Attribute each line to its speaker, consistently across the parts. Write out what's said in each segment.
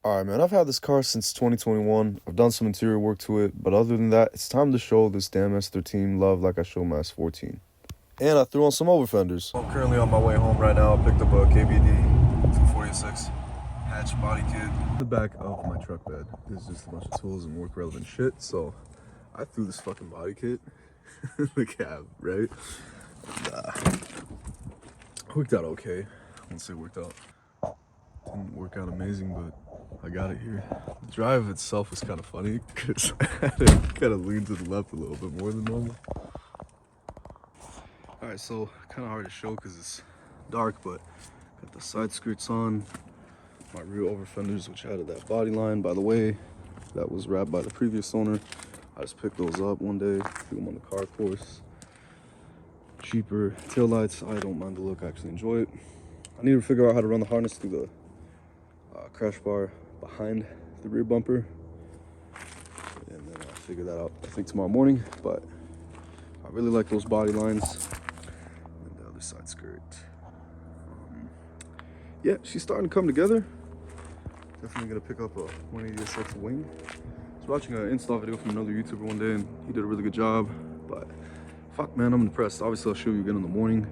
Speaker 1: Alright, man, I've had this car since 2021. I've done some interior work to it, but other than that, it's time to show this damn S13 love like I showed my S14. And I threw on some over fenders. I'm currently on my way home right now. I picked up a KBD 246 hatch body kit. The back of my truck bed is just a bunch of tools and work relevant shit, so I threw this fucking body kit in the cab, right? And, worked out okay. I wouldn't say worked out. Didn't work out amazing, but I got it here. The drive itself was kind of funny because I had to kind of lean to the left a little bit more than normal. Alright, so kind of hard to show because it's dark, but got the side skirts on, my rear over fenders, which added that body line. By the way, that was wrapped by the previous owner. I just picked those up one day, threw them on the car course. Cheaper taillights. I don't mind the look, I actually enjoy it. I need to figure out how to run the harness through the crash bar behind the rear bumper, and then I'll figure that out I think tomorrow morning. But I really like those body lines and the other side skirt. Yeah, she's starting to come together. Definitely gonna pick up a 180SX wing. I was watching an install video from another YouTuber one day and he did a really good job, but fuck man, I'm impressed. Obviously I'll show you again in the morning.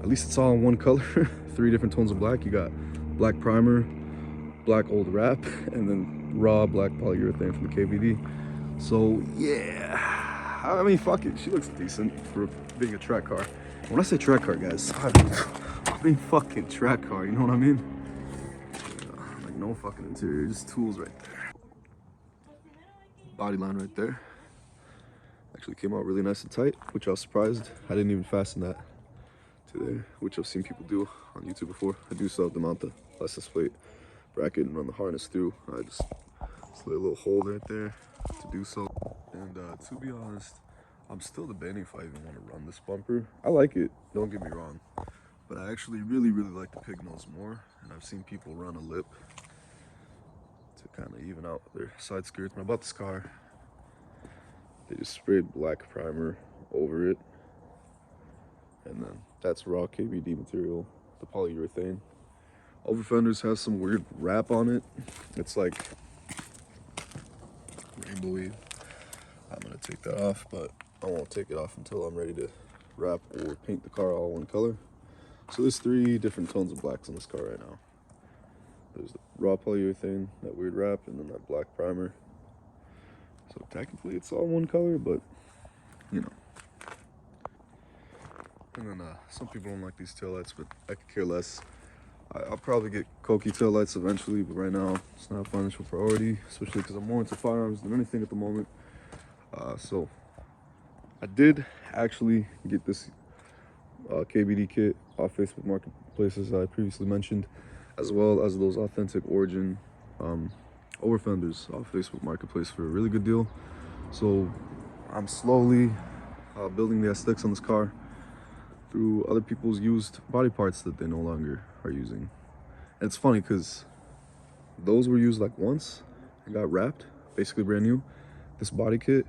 Speaker 1: At least it's all in one color. 3 different tones of black. You got black primer, black old wrap, and then raw black polyurethane from the KBD. So yeah, I mean, fuck it, she looks decent for being a track car. When I say track car, guys, I mean fucking track car, you know what I mean? Like no fucking interior, just tools right there. Body line right there. Actually came out really nice and tight, which I was surprised. I didn't even fasten that to there, which I've seen people do on YouTube before. I do still have to mount the license plate bracket and run the harness through. I just slid a little hole right there to do so. And to be honest, I'm still debating if I even want to run this bumper. I like it, don't get me wrong, but I actually really like the pig nose more, and I've seen people run a lip to kind of even out their side skirts. When I bought this car, they just sprayed black primer over it, and then that's raw KBD material, the polyurethane. Over fenders has some weird wrap on it. It's like rainbowy. I'm gonna take that off, but I won't take it off until I'm ready to wrap or paint the car all one color. So there's 3 different tones of blacks on this car right now. There's the raw polyurethane, that weird wrap, and then that black primer. So technically it's all one color, but you know. And then some people don't like these taillights, but I could care less. I'll probably get Koki taillights eventually, but right now it's not a financial priority, especially because I'm more into firearms than anything at the moment. So I did actually get this KBD kit off Facebook Marketplace, as I previously mentioned, as well as those authentic origin over fenders off Facebook Marketplace for a really good deal. So I'm slowly building the aesthetics on this car through other people's used body parts that they no longer are using. And it's funny because those were used like once and got wrapped, basically brand new. This body kit,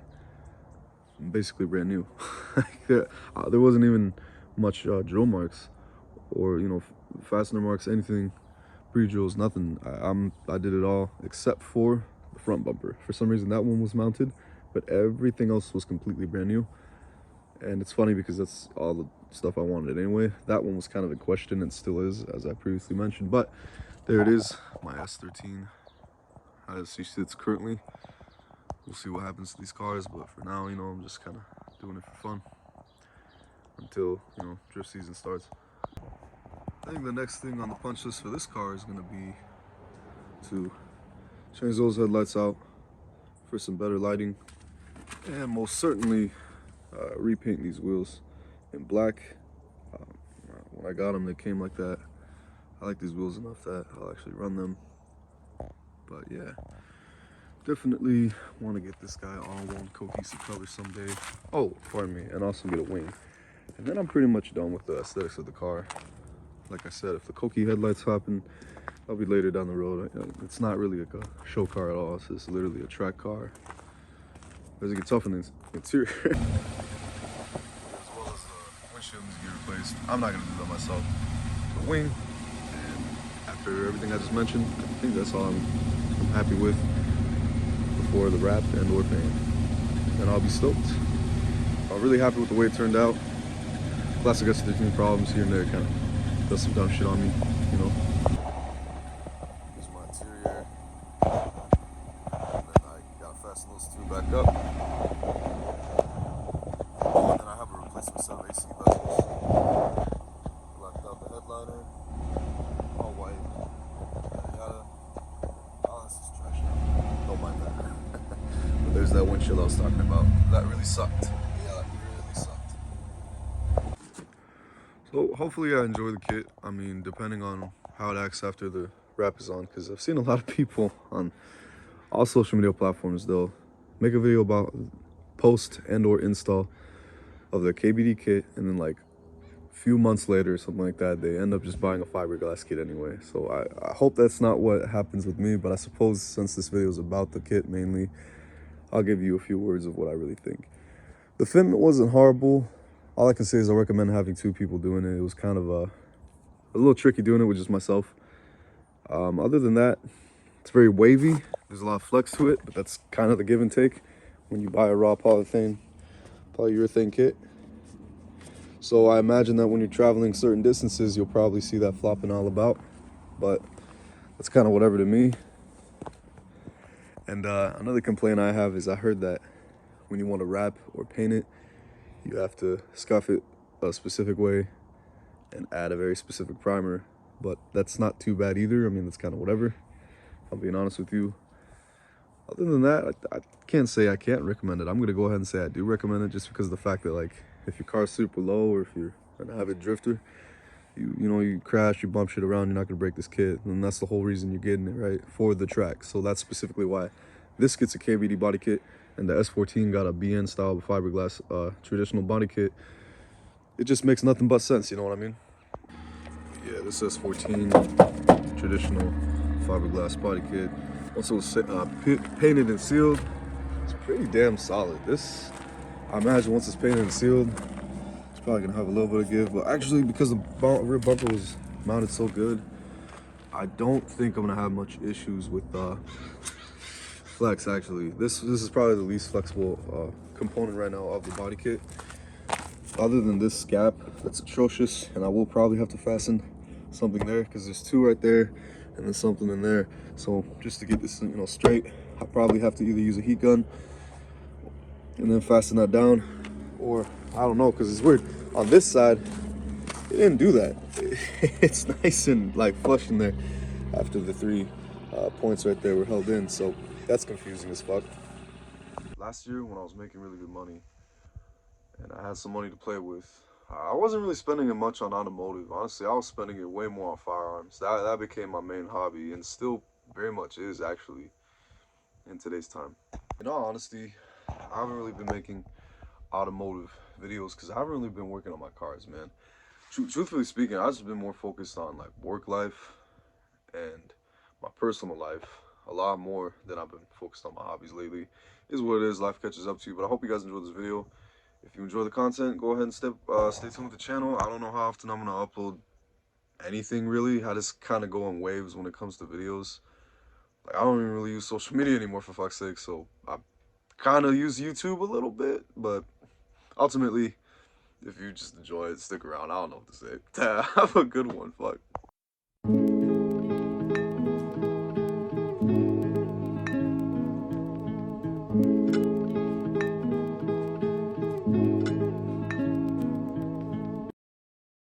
Speaker 1: basically brand new. there wasn't even much drill marks or, you know, fastener marks, anything, pre-drills, nothing. I did it all except for the front bumper. For some reason that one was mounted, but everything else was completely brand new. And it's funny because that's all the stuff I wanted anyway. That one was kind of in question and still is, as I previously mentioned, but there it is, my S13 as she sits currently. We'll see what happens to these cars, but for now, you know, I'm just kind of doing it for fun until, you know, drift season starts. I think the next thing on the punch list for this car is going to be to change those headlights out for some better lighting, and most certainly repaint these wheels in black. When I got them, they came like that. I like these wheels enough that I'll actually run them. But yeah, definitely want to get this guy all one cohesive color someday. Oh, pardon me, and also get a wing. And then I'm pretty much done with the aesthetics of the car. Like I said, if the Koki headlights happen, I'll be later down the road. It's not really like a show car at all. It's just literally a track car. As it gets tough in the interior. As well as the windshield needs to get replaced. I'm not gonna do that myself. The wing, and after everything I just mentioned, I think that's all I'm happy with before the wrap and or paint. And I'll be stoked. I'm really happy with the way it turned out. Classic S13 problems here and there kind of does some dumb shit on me, you know. Here's my interior. And then I gotta fasten those two back up. And then I have a replacement set of AC bezels. Blacked out the headliner. All white. Yada yada. Oh, this is trash now. Don't mind that. But there's that windshield I was talking about. That really sucked. Yeah, it really sucked. So hopefully I enjoy the kit. I mean, depending on how it acts after the wrap is on, because I've seen a lot of people on all social media platforms, they'll make a video about post and or install of the KBD kit, and then like a few months later or something like that, they end up just buying a fiberglass kit anyway. So I hope that's not what happens with me, but I suppose since this video is about the kit mainly, I'll give you a few words of what I really think. The fin wasn't horrible. All I can say is I recommend having two people doing it. It was kind of a little tricky doing it with just myself. Other than that, it's very wavy. There's a lot of flex to it, but that's kind of the give and take when you buy a raw polyurethane kit. So I imagine that when you're traveling certain distances, you'll probably see that flopping all about, but that's kind of whatever to me. And another complaint I have is I heard that when you want to wrap or paint it, you have to scuff it a specific way and add a very specific primer, but that's not too bad either. I mean, that's kind of whatever. I'm being honest with you. Other than that, I can't say I can't recommend it. I'm gonna go ahead and say I do recommend it, just because of the fact that, like, if your car's super low or if you're an avid drifter, you know, you crash, you bump shit around, you're not gonna break this kit, and that's the whole reason you're getting it, right? For the track. So that's specifically why this gets a KBD body kit, and the S14 got a BN style fiberglass traditional body kit. It just makes nothing but sense, you know what I mean? Yeah, this S14 traditional fiberglass body kit. Once it was painted and sealed, it's pretty damn solid. This, I imagine once it's painted and sealed, it's probably gonna have a little bit of give, but actually because the rear bumper was mounted so good, I don't think I'm gonna have much issues with flex. Actually, this is probably the least flexible component right now of the body kit, other than this gap that's atrocious, and I will probably have to fasten something there because there's two right there and then something in there. So just to get this, you know, straight, I probably have to either use a heat gun and then fasten that down, or I don't know, because it's weird. On this side, it didn't do that. It's nice and like flush in there after the three points right there were held in. So that's confusing as fuck. Last year when I was making really good money and I had some money to play with, I wasn't really spending it much on automotive. Honestly, I was spending it way more on firearms. That became my main hobby, and still very much is, actually, in today's time. In all honesty, I haven't really been making automotive videos because I haven't really been working on my cars, man. Truthfully speaking, I've just been more focused on like work life and my personal life a lot more than I've been focused on my hobbies lately. Is what it is. Life catches up to you. But I hope you guys enjoyed this video. If you enjoy the content, go ahead and stay tuned with the channel. I don't know how often I'm gonna upload anything really. I just kind of go in waves when it comes to videos. Like, I don't even really use social media anymore, for fuck's sake. So I kind of use YouTube a little bit, but ultimately, if you just enjoy it, stick around. I don't know what to say. Have a good one. Fuck.